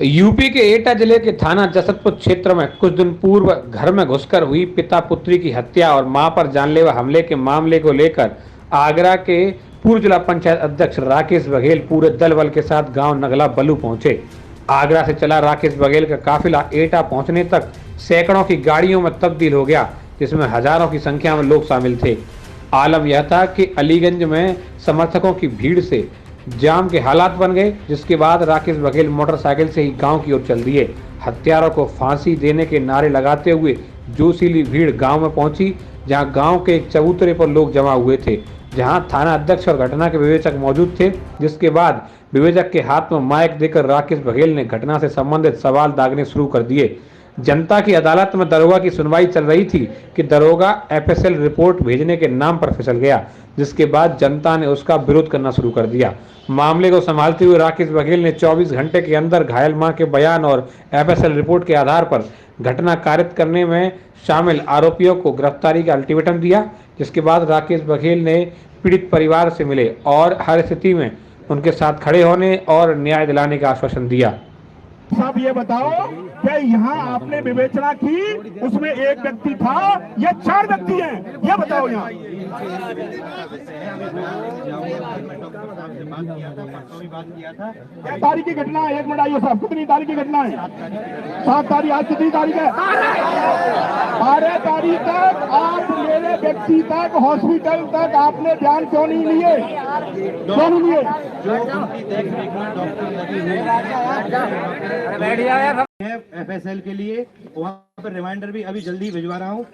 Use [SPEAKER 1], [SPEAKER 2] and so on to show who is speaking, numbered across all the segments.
[SPEAKER 1] UP के एटा जिले के थाना जसदपुर क्षेत्र में कुछ दिन पूर्व घर में घुसकर हुई पिता पुत्री की हत्या और मां पर जानलेवा हमले के मामले को लेकर आगरा के पूर्व जिला पंचायत अध्यक्ष राकेश बघेल पूरे दल बल के साथ गांव नगला बल्लू पहुंचे। आगरा से चला राकेश बघेल का काफिला एटा पहुंचने तक सैकड़ों की गाड़ियों में तब्दील हो गया, जिसमें हजारों की संख्या में लोग शामिल थे। आलम यह था कि अलीगंज में समर्थकों की भीड़ से जाम के हालात बन गए, जिसके बाद राकेश बघेल मोटरसाइकिल से ही गांव की ओर चल दिए। हत्यारों को फांसी देने के नारे लगाते हुए जोशीली भीड़ गांव में पहुंची, जहां गांव के एक चबूतरे पर लोग जमा हुए थे, जहां थाना अध्यक्ष और घटना के विवेचक मौजूद थे। जिसके बाद विवेचक के हाथ में माइक देकर राकेश बघेल ने घटना से संबंधित सवाल दागने शुरू कर दिए। जनता की अदालत में दरोगा की सुनवाई चल रही थी कि दरोगा एफएसएल रिपोर्ट भेजने के नाम पर फिसल गया, जिसके बाद जनता ने उसका विरोध करना शुरू कर दिया। मामले को संभालते हुए राकेश बघेल ने 24 घंटे के अंदर घायल मां के बयान और एफएसएल रिपोर्ट के आधार पर घटना कारित करने में शामिल आरोपियों को गिरफ्तारी का अल्टीमेटम दिया। जिसके बाद राकेश बघेल ने पीड़ित परिवार से मिले और हर स्थिति में उनके साथ खड़े होने और न्याय दिलाने का आश्वासन दिया।
[SPEAKER 2] साहब ये बताओ कि यहाँ आपने विवेचना की, उसमें एक व्यक्ति था या 4 व्यक्ति हैं, ये बताओ। यहाँ क्या तारीख की घटना है? 1 मिनट आइए साहब, कितनी तारीख की घटना है? 7 तारीख। आज कितनी तारीख है? 12 तारीख तक आप मेरे व्यक्ति तक हॉस्पिटल तक आपने ध्यान क्यों नहीं लिए? क्यों नहीं लिए?
[SPEAKER 3] एफएसएल के लिए वहाँ पर रिमाइंडर भी अभी जल्दी भिजवा रहा हूँ।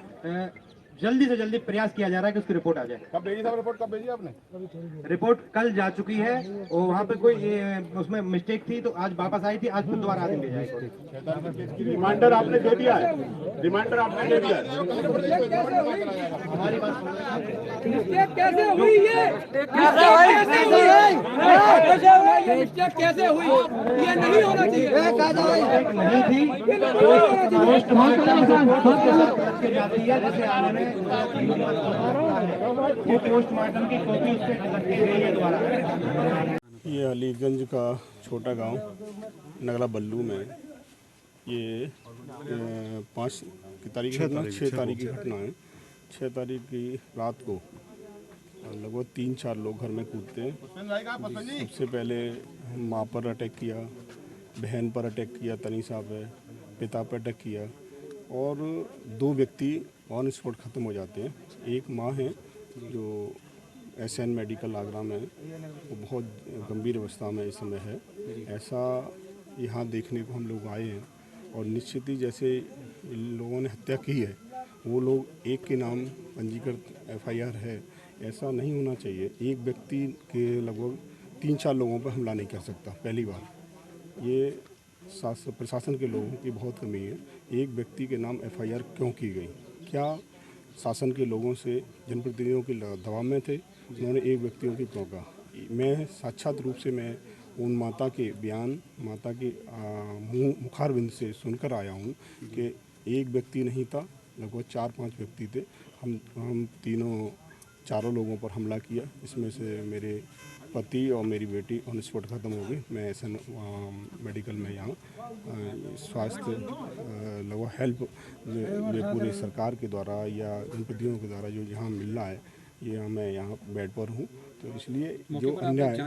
[SPEAKER 3] जल्दी से जल्दी प्रयास किया जा रहा है कि उसकी रिपोर्ट आ जाए।
[SPEAKER 2] कब भेजी साहब रिपोर्ट? कब भेजी आपने?
[SPEAKER 3] रिपोर्ट कल जा चुकी है और वहाँ पे कोई उसमें मिस्टेक थी तो आज वापस आई थी, आज फिर दोबारा आगे भेजा है।
[SPEAKER 2] रिमाइंडर आपने दे दिया है? रिमाइंडर आपने दे दिया है?
[SPEAKER 3] हमारी बात
[SPEAKER 4] कैसे हुई? ये कैसे हुई? ये नहीं होना चाहिए।
[SPEAKER 3] नहीं थी पोस्टमार्टम की कॉपी उससे रखी गई है दोबारा।
[SPEAKER 5] ये अलीगंज का छोटा गांव नगला बल्लू में ये 5 तारीख की घटना, 6 तारीख की घटना है। 6 तारीख की रात को लगभग 3-4 लोग घर में कूदते हैं। सबसे पहले माँ पर अटैक किया, बहन पर अटैक किया, तनीसा पे, पिता पर अटैक किया और 2 व्यक्ति ऑन स्पॉट ख़त्म हो जाते हैं। एक माँ है जो एसएन मेडिकल आगरा में, वो बहुत गंभीर अवस्था में इस समय है। ऐसा यहाँ देखने को हम लोग आए हैं और निश्चित ही जैसे इन लोगों ने हत्या की है वो लोग एक के नाम पंजीकृत एफआईआर है, ऐसा नहीं होना चाहिए। एक व्यक्ति के लगभग 3-4 लोगों पर हमला नहीं कर सकता। पहली बार ये प्रशासन के लोगों की बहुत कमी है। एक व्यक्ति के नाम एफआईआर क्यों की गई? क्या शासन के लोगों से जनप्रतिनिधियों के दबाव में थे? उन्होंने एक व्यक्तियों की क्यों कहा? मैं साक्षात रूप से मैं उन माता के बयान, माता के मुखारबिंद से सुनकर आया हूँ कि एक व्यक्ति नहीं था, लगभग 4-5 व्यक्ति थे। हम चारों लोगों पर हमला किया। इसमें से मेरे पति और मेरी बेटी ऑन स्पॉट ख़त्म हो गई। मैं एसएन मेडिकल में यहाँ स्वास्थ्य लगभग हेल्प ये पूरी सरकार के द्वारा या जनप्रतिनिधियों के द्वारा जो यहाँ मिल रहा है, ये मैं यहाँ बेड पर हूँ। तो इसलिए जो अन्याय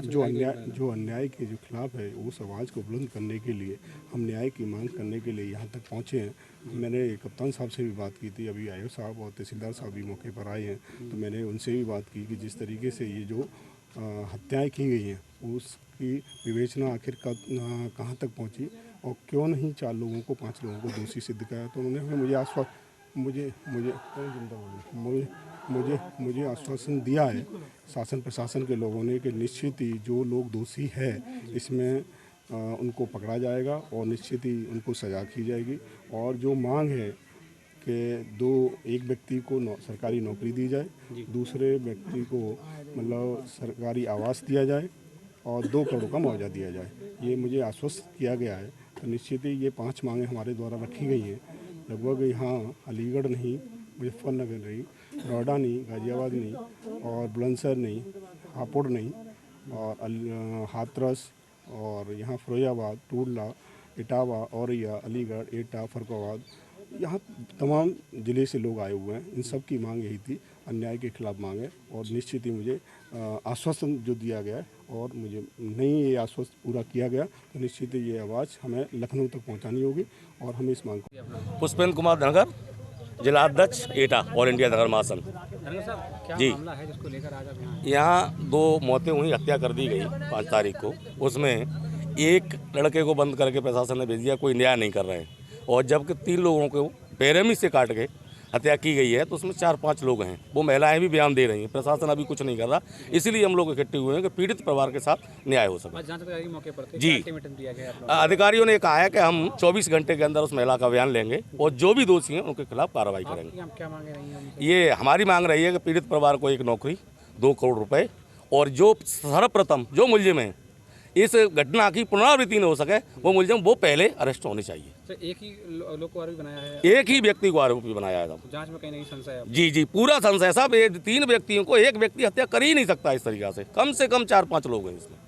[SPEAKER 5] के जो खिलाफ है वो समाज को बुलंद करने के लिए हम न्याय की मांग करने के लिए यहाँ तक पहुँचे हैं। मैंने कप्तान साहब से भी बात की थी, अभी आयो साहब और तहसीलदार साहब भी मौके पर आए हैं, तो मैंने उनसे भी बात की कि जिस तरीके से ये जो हत्याएं की गई हैं उसकी विवेचना आखिर कहाँ तक पहुँची और क्यों नहीं 4 लोगों को 5 लोगों को दोषी सिद्ध कराया। तो उन्होंने मुझे आश्वासन दिया है शासन प्रशासन के लोगों ने कि निश्चित ही जो लोग दोषी है इसमें उनको पकड़ा जाएगा और निश्चित ही उनको सजा की जाएगी। और जो मांग है कि एक व्यक्ति को सरकारी नौकरी दी जाए, दूसरे व्यक्ति को मतलब सरकारी आवास दिया जाए और 2 करोड़ का मुआवजा दिया जाए, ये मुझे आश्वस्त किया गया है। तो निश्चित ही ये 5 मांगें हमारे द्वारा रखी गई हैं। लगभग यहाँ अलीगढ़ नहीं, मुजफ्फरनगर नहीं, नोएडा नहीं, गाजियाबाद नहीं और बुलंदशहर नहीं, हापुड़ नहीं और हाथरस और यहाँ फिरोजाबाद, टूडला, इटावा, औरैया, अलीगढ़, एटा, फरुखाबाद, यहाँ तमाम ज़िले से लोग आए हुए हैं। इन सब की मांग यही थी, अन्याय के खिलाफ मांग है। और निश्चित ही मुझे आश्वासन जो दिया गया है और मुझे नहीं ये आश्वासन पूरा किया गया तो निश्चित ही ये आवाज़ हमें लखनऊ तक पहुंचानी होगी और हमें इस मांग को।
[SPEAKER 6] पुष्पेंद्र कुमार धनगर, जिला अध्यक्ष एटा, ऑल इंडिया नगर महासंघ।
[SPEAKER 1] क्या
[SPEAKER 6] जी।
[SPEAKER 1] मामला है जिसको लेकर आज आप
[SPEAKER 6] यहाँ 2 मौतें हुई, हत्या कर दी गई 5 तारीख को। उसमें एक लड़के को बंद करके प्रशासन ने भेज दिया, कोई न्याय नहीं कर रहे हैं। और जबकि 3 लोगों को बेरहमी से काट के हत्या की गई है तो उसमें 4-5 लोग हैं। वो महिलाएं भी बयान दे रही हैं, प्रशासन अभी कुछ नहीं कर रहा। इसलिए हम लोग इकट्ठे हुए हैं कि पीड़ित परिवार के साथ न्याय हो सके।
[SPEAKER 1] जांच अधिकारी मौके पर थे,
[SPEAKER 6] जी।
[SPEAKER 1] अल्टीमेटम दिया गया आप लोगों
[SPEAKER 6] अधिकारियों ने कहा है कि हम 24 घंटे के अंदर उस महिला का बयान लेंगे और जो भी दोषी हैं उनके खिलाफ कार्रवाई
[SPEAKER 1] को।
[SPEAKER 6] करेंगे।
[SPEAKER 1] आप क्या मांगे रही हैं?
[SPEAKER 6] ये हमारी मांग रही है कि पीड़ित परिवार को 1 नौकरी, 2 करोड़ रुपए और जो सर्वप्रथम जो मुलजिम है इस घटना की पुनरावृत्ति न हो सके वो मुलजिम वो पहले अरेस्ट होने चाहिए।
[SPEAKER 1] तो एक ही लोग को आरोपी बनाया है,
[SPEAKER 6] एक ही व्यक्ति को आरोपी बनाया है।
[SPEAKER 1] जांच में कहीं नहीं संशय है?
[SPEAKER 6] जी जी, पूरा संशय साहब। 3 व्यक्तियों को एक व्यक्ति हत्या कर ही नहीं सकता इस तरीक़ा से कम 4-5 लोग हैं इसमें।